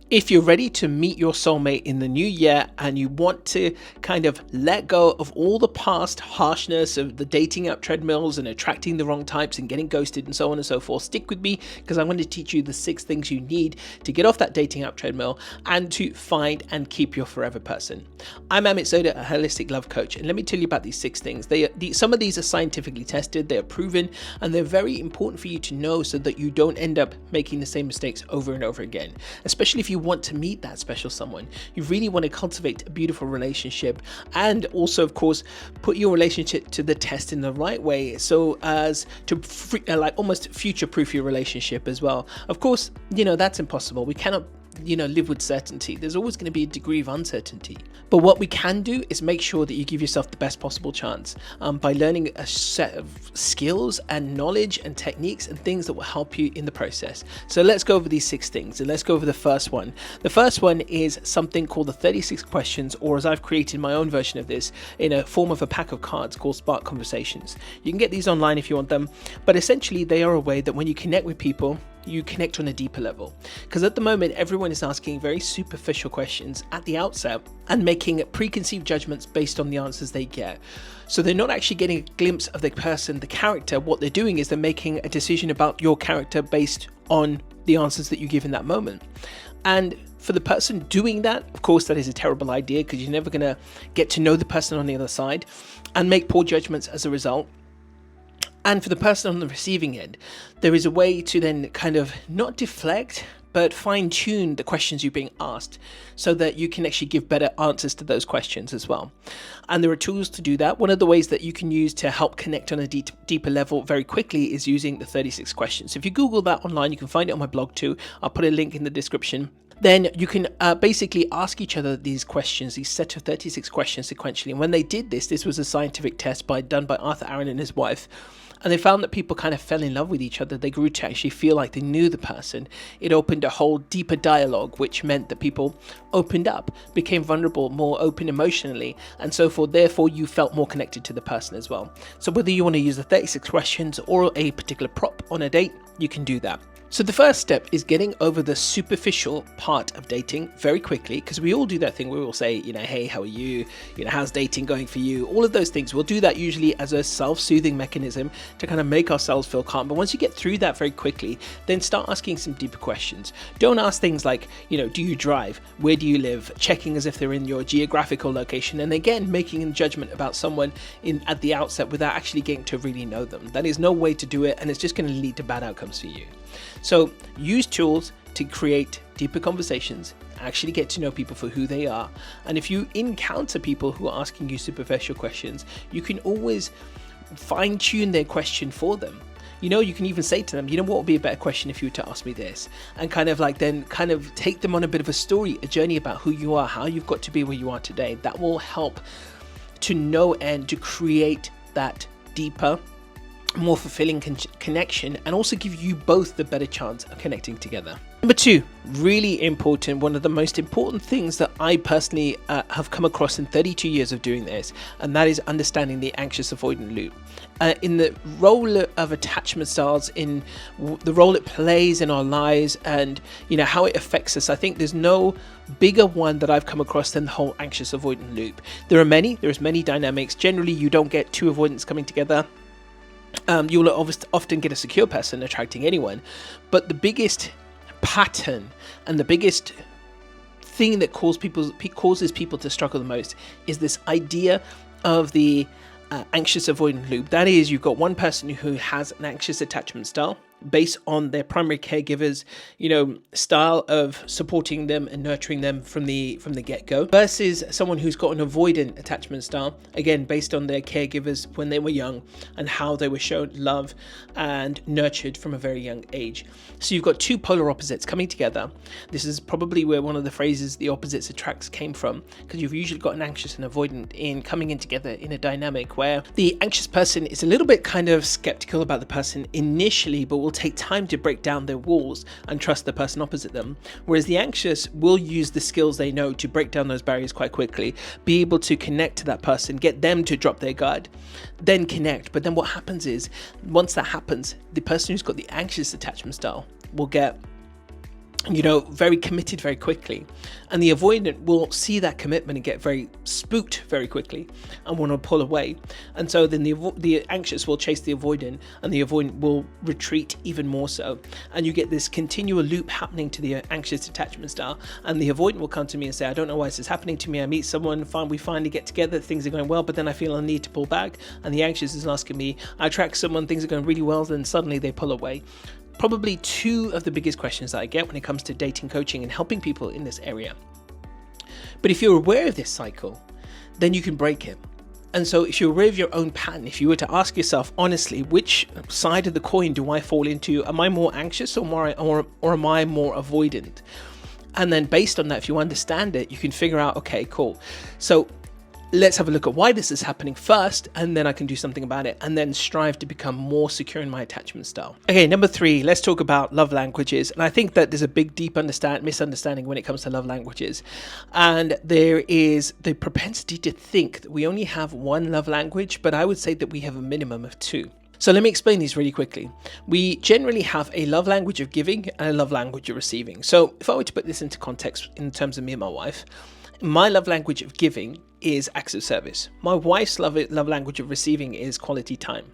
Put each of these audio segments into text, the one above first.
If you're ready to meet your soulmate in the new year and you want to kind of let go of all the past harshness of the dating app treadmills and attracting the wrong types and getting ghosted and so on and so forth, stick with me because I'm going to teach you the 6 things you need to get off that dating app treadmill and to find and keep your forever person. I'm Amit, Sodha, a holistic love coach, and let me tell you about these 6 things. Some of these are scientifically tested, they're proven, and they're very important for you to know so that you don't end up making the same mistakes over and over again, especially if you want to meet that special someone. You really want to cultivate a beautiful relationship and also, of course, put your relationship to the test in the right way so as to almost future-proof your relationship as well. Of course, that's impossible. We cannot live with certainty. There's always going to be a degree of uncertainty. But what we can do is make sure that you give yourself the best possible chance by learning a set of skills and knowledge and techniques and things that will help you in the process. So let's go over these 6 things and let's go over the first one. The first one is something called the 36 questions, or as I've created my own version of this in a form of a pack of cards called Spark Conversations. You can get these online if you want them, but essentially they are a way that when you connect with people, you connect on a deeper level. Because at the moment, everyone is asking very superficial questions at the outset and making preconceived judgments based on the answers they get. So they're not actually getting a glimpse of the person, the character. What they're doing is they're making a decision about your character based on the answers that you give in that moment. And for the person doing that, of course, that is a terrible idea because you're never going to get to know the person on the other side and make poor judgments as a result. And for the person on the receiving end, there is a way to then kind of not deflect, but fine tune the questions you're being asked so that you can actually give better answers to those questions as well. And there are tools to do that. One of the ways that you can use to help connect on a deeper level very quickly is using the 36 questions. If you Google that online, you can find it on my blog too. I'll put a link in the description. Then you can basically ask each other these questions, these set of 36 questions sequentially. And when they did this was a scientific test done by Arthur Aaron and his wife. And they found that people kind of fell in love with each other. They grew to actually feel like they knew the person. It opened a whole deeper dialogue, which meant that people opened up, became vulnerable, more open emotionally, and so forth. Therefore, you felt more connected to the person as well. So whether you want to use the 36 questions or a particular prop on a date, you can do that. So the first step is getting over the superficial part of dating very quickly, because we all do that thing where we'll say, hey, how are you? How's dating going for you? All of those things. We'll do that usually as a self-soothing mechanism to kind of make ourselves feel calm. But once you get through that very quickly, then start asking some deeper questions. Don't ask things like, do you drive? Where do you live? Checking as if they're in your geographical location. And again, making a judgment about someone at the outset without actually getting to really know them. That is no way to do it, and it's just going to lead to bad outcomes for you. So use tools to create deeper conversations, actually get to know people for who they are. And if you encounter people who are asking you superficial questions, you can always fine tune their question for them. You can even say to them, what would be a better question if you were to ask me this? And kind of take them on a bit of a journey about who you are, how you've got to be where you are today. That will help to know and to create that deeper, more fulfilling connection, and also give you both the better chance of connecting together. Number 2, really important, one of the most important things that I personally have come across in 32 years of doing this, and that is understanding the anxious-avoidant loop. In the role of attachment styles, in the role it plays in our lives, and how it affects us, I think there's no bigger one that I've come across than the whole anxious-avoidant loop. There's many dynamics. Generally, you don't get 2 avoidants coming together. You'll often get a secure person attracting anyone, but the biggest pattern and the biggest thing that causes people to struggle the most is this idea of the anxious avoidant loop. That is, you've got one person who has an anxious attachment style based on their primary caregivers, style of supporting them and nurturing them from the get-go, versus someone who's got an avoidant attachment style, again based on their caregivers when they were young and how they were shown love and nurtured from a very young age. So you've got 2 polar opposites coming together. This is probably where one of the phrases "the opposites attracts" came from, because you've usually got an anxious and avoidant coming in together in a dynamic where the anxious person is a little bit kind of skeptical about the person initially, but will take time to break down their walls and trust the person opposite them, whereas the anxious will use the skills they know to break down those barriers quite quickly, be able to connect to that person, get them to drop their guard, then connect. But then what happens is, once that happens, the person who's got the anxious attachment style will get very committed very quickly. And the avoidant will see that commitment and get very spooked very quickly and want to pull away. And so then the anxious will chase the avoidant, and the avoidant will retreat even more so. And you get this continual loop happening to the anxious attachment style. And the avoidant will come to me and say, I don't know why this is happening to me. I meet someone, we finally get together, things are going well, but then I feel a need to pull back. And the anxious is asking me, I attract someone, things are going really well, then suddenly they pull away. Probably two of the biggest questions that I get when it comes to dating coaching and helping people in this area. But if you're aware of this cycle, then you can break it. And so if you're aware of your own pattern, if you were to ask yourself honestly, which side of the coin do I fall into? Am I more anxious or am I more avoidant? And then based on that, if you understand it, you can figure out, okay, cool. So let's have a look at why this is happening first, and then I can do something about it, and then strive to become more secure in my attachment style. Okay, number 3, let's talk about love languages. And I think that there's a big, deep misunderstanding when it comes to love languages. And there is the propensity to think that we only have one love language, but I would say that we have a minimum of 2. So let me explain these really quickly. We generally have a love language of giving and a love language of receiving. So if I were to put this into context in terms of me and my wife, my love language of giving is acts of service. My wife's love language of receiving is quality time.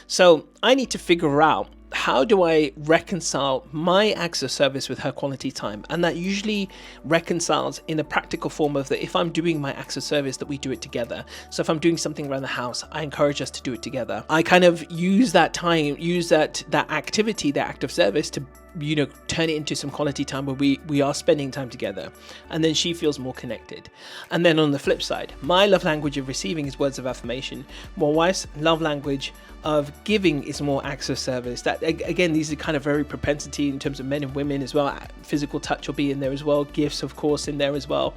So I need to figure out, how do I reconcile my acts of service with her quality time? And that usually reconciles in a practical form of that if I'm doing my acts of service, that we do it together. So if I'm doing something around the house, I encourage us to do it together. I kind of use that time, that activity, that act of service to turn it into some quality time where we are spending time together, and then she feels more connected. And then on the flip side, my love language of receiving is words of affirmation. My wife's love language of giving is more acts of service. That again, these are kind of very propensity in terms of men and women as well. Physical touch will be in there as well, gifts of course in there as well.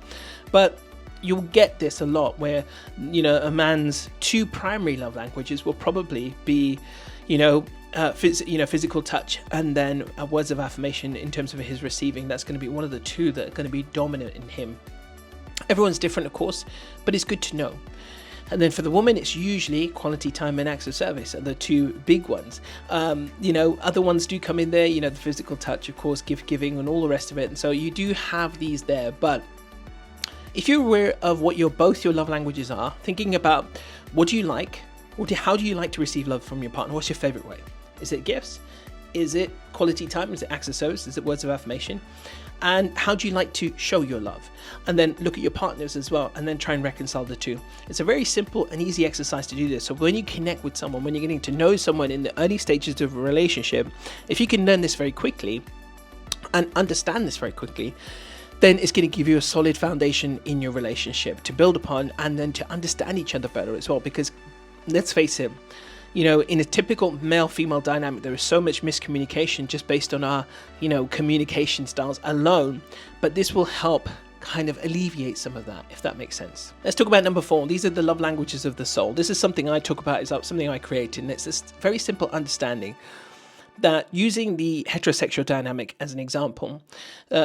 But you'll get this a lot where a man's 2 primary love languages will probably be physical touch, and then words of affirmation in terms of his receiving. That's going to be one of the 2 that are going to be dominant in him. Everyone's different, of course, but it's good to know. And then for the woman, it's usually quality time and acts of service are the 2 big ones. Other ones do come in there, the physical touch, of course, gift giving and all the rest of it. And so you do have these there. But if you're aware of what both your love languages are, thinking about what do you like, how do you like to receive love from your partner? What's your favorite way? Is it gifts? Is it quality time? Is it acts of service? Is it words of affirmation? And how do you like to show your love? And then look at your partners as well, and then try and reconcile the 2. It's a very simple and easy exercise to do this. So when you connect with someone, when you're getting to know someone in the early stages of a relationship, if you can learn this very quickly and understand this very quickly, then it's going to give you a solid foundation in your relationship to build upon, and then to understand each other better as well. Because let's face it, in a typical male-female dynamic, there is so much miscommunication just based on our, communication styles alone. But this will help kind of alleviate some of that, if that makes sense. Let's talk about number 4. These are the love languages of the soul. This is something I talk about, is something I created, and it's this very simple understanding that, using the heterosexual dynamic as an example,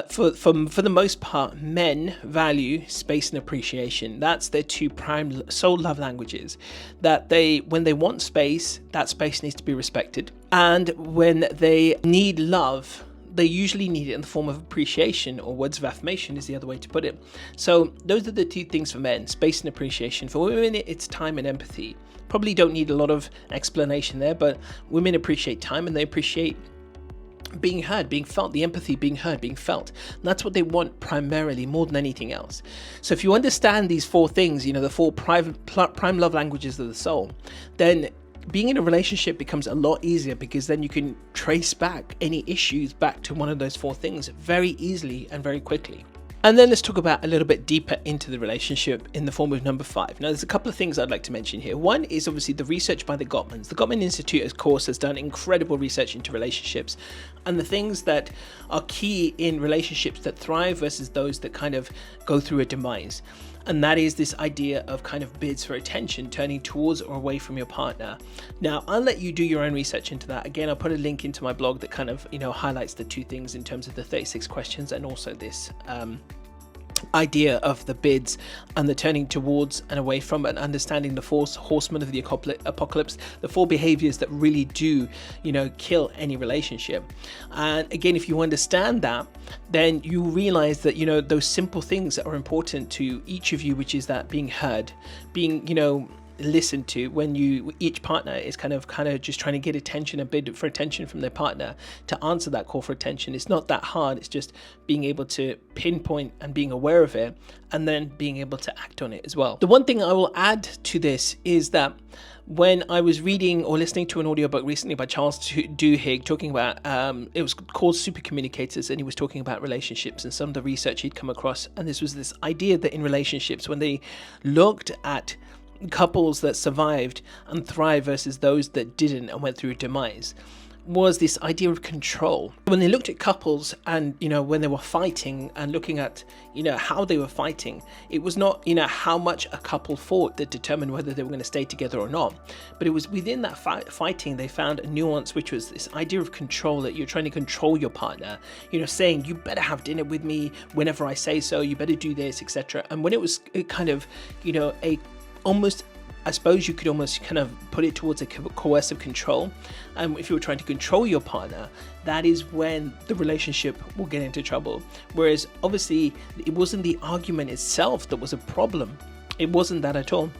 for the most part, men value space and appreciation. That's their 2 prime soul love languages. That when they want space, that space needs to be respected. And when they need love, they usually need it in the form of appreciation, or words of affirmation is the other way to put it. So those are the 2 things for men: space and appreciation. For women, it's time and empathy. Probably don't need a lot of explanation there, but women appreciate time, and they appreciate being heard, being felt, the empathy, being heard, being felt. And that's what they want primarily, more than anything else. So if you understand these 4 things, the 4 prime love languages of the soul, then being in a relationship becomes a lot easier, because then you can trace back any issues back to one of those 4 things very easily and very quickly. And then let's talk about a little bit deeper into the relationship in the form of number 5. Now, there's a couple of things I'd like to mention here. One is obviously the research by the Gottmans. The Gottman Institute, of course, has done incredible research into relationships and the things that are key in relationships that thrive versus those that kind of go through a demise. And that is this idea of kind of bids for attention, turning towards or away from your partner. Now, I'll let you do your own research into that. Again, I'll put a link into my blog that kind of, highlights the 2 things in terms of the 36 questions and also this idea of the bids and the turning towards and away from and understanding the four horsemen of the apocalypse, the four behaviors that really do, kill any relationship. And again, if you understand that, then you realize that, those simple things that are important to each of you, which is that being heard, being, listened to, when each partner is kind of just trying to get attention, a bid for attention from their partner, to answer that call for attention. It's not that hard. It's just being able to pinpoint and being aware of it, and then being able to act on it as well. The one thing I will add to this is that when I was reading or listening to an audiobook recently by Charles Duhigg talking about, it was called Super Communicators, and he was talking about relationships and some of the research he'd come across. And this was this idea that in relationships, when they looked at couples that survived and thrived versus those that didn't and went through demise, was this idea of control. When they looked at couples and, when they were fighting and looking at, how they were fighting, it was not, how much a couple fought that determined whether they were going to stay together or not. But it was within that fighting, they found a nuance, which was this idea of control, that you're trying to control your partner, saying, you better have dinner with me whenever I say so, you better do this, etc. And when it was kind of, I suppose you could almost kind of put it towards a coercive control. And if you were trying to control your partner, that is when the relationship will get into trouble. Whereas obviously it wasn't the argument itself that was a problem. It wasn't that at all.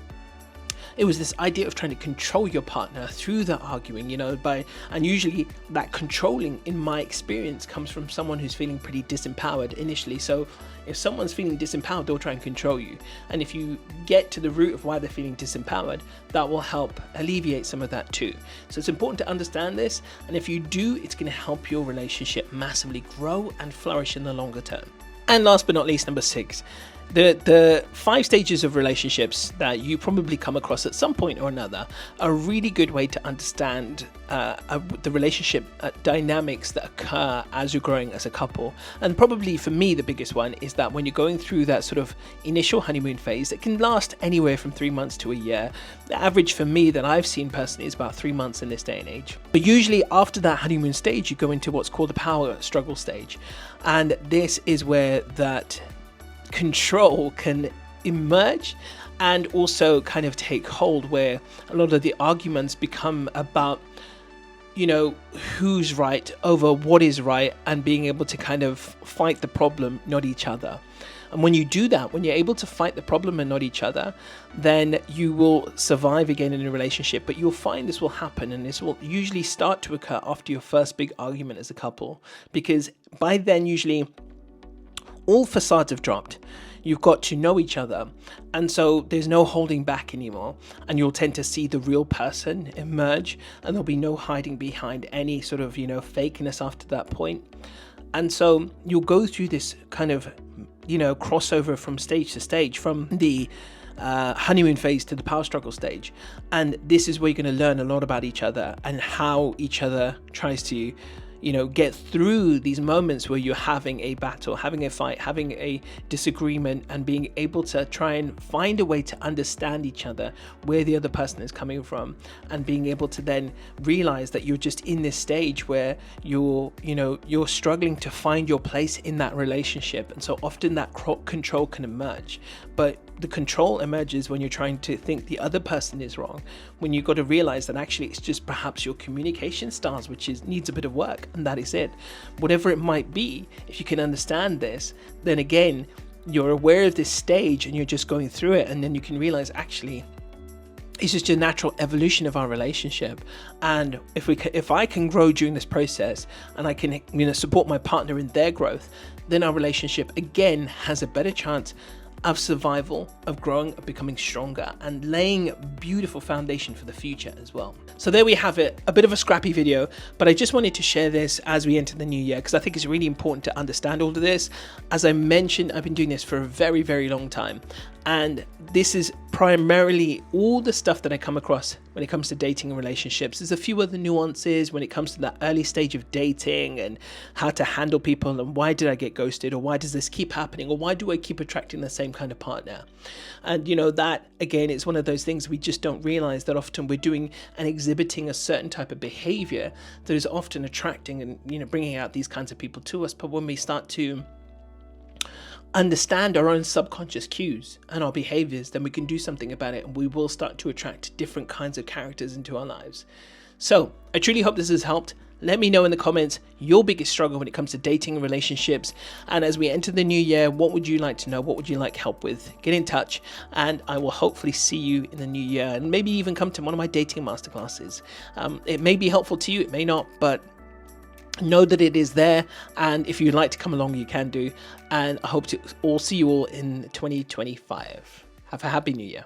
It was this idea of trying to control your partner through the arguing, and usually that controlling, in my experience, comes from someone who's feeling pretty disempowered initially. So if someone's feeling disempowered, they'll try and control you. And if you get to the root of why they're feeling disempowered, that will help alleviate some of that too. So it's important to understand this. And if you do, it's going to help your relationship massively grow and flourish in the longer term. And last but not least, number 6. The 5 stages of relationships that you probably come across at some point or another are a really good way to understand the relationship dynamics that occur as you're growing as a couple. And probably for me, the biggest one is that when you're going through that sort of initial honeymoon phase, it can last anywhere from 3 months to a year. The average for me that I've seen personally is about 3 months in this day and age. But usually after that honeymoon stage, you go into what's called the power struggle stage. And this is where that control can emerge and also kind of take hold, where a lot of the arguments become about, who's right over what is right, and being able to kind of fight the problem, not each other. And when you do that, when you're able to fight the problem and not each other, then you will survive again in a relationship. But you'll find this will happen, and this will usually start to occur after your first big argument as a couple, because by then usually all facades have dropped. You've got to know each other, and so there's no holding back anymore, and you'll tend to see the real person emerge, and there'll be no hiding behind any sort of fakeness after that point. And so you'll go through this kind of crossover from stage to stage, from the honeymoon phase to the power struggle stage. And this is where you're going to learn a lot about each other and how each other tries to get through these moments where you're having a battle, having a fight, having a disagreement, and being able to try and find a way to understand each other, where the other person is coming from, and being able to then realize that you're just in this stage where you're struggling to find your place in that relationship. And so often that control can emerge, but the control emerges when you're trying to think the other person is wrong, when you've got to realize that actually it's just perhaps your communication styles which needs a bit of work, and that is it. Whatever it might be, if you can understand this, then again you're aware of this stage and you're just going through it, and then you can realize actually it's just a natural evolution of our relationship. And if I can grow during this process, and I can support my partner in their growth, then our relationship again has a better chance of survival, of growing, of becoming stronger, and laying a beautiful foundation for the future as well. So there we have it, a bit of a scrappy video, but I just wanted to share this as we enter the new year, because I think it's really important to understand all of this. As I mentioned, I've been doing this for a very, very long time, and this is primarily all the stuff that I come across when it comes to dating and relationships. There's a few other nuances when it comes to that early stage of dating and how to handle people, and why did I get ghosted, or why does this keep happening, or why do I keep attracting the same kind of partner? And that again is one of those things we just don't realize, that often we're doing and exhibiting a certain type of behavior that is often attracting and bringing out these kinds of people to us. But when we start to understand our own subconscious cues and our behaviors, then we can do something about it, and we will start to attract different kinds of characters into our lives. So I truly hope this has helped. Let me know in the comments your biggest struggle when it comes to dating and relationships. And as we enter the new year, what would you like to know? What would you like help with? Get in touch, and I will hopefully see you in the new year, and maybe even come to one of my dating masterclasses. It may be helpful to you, it may not, but know that it is there. And if you'd like to come along, you can do. And I hope to see you all in 2025. Have a happy new year.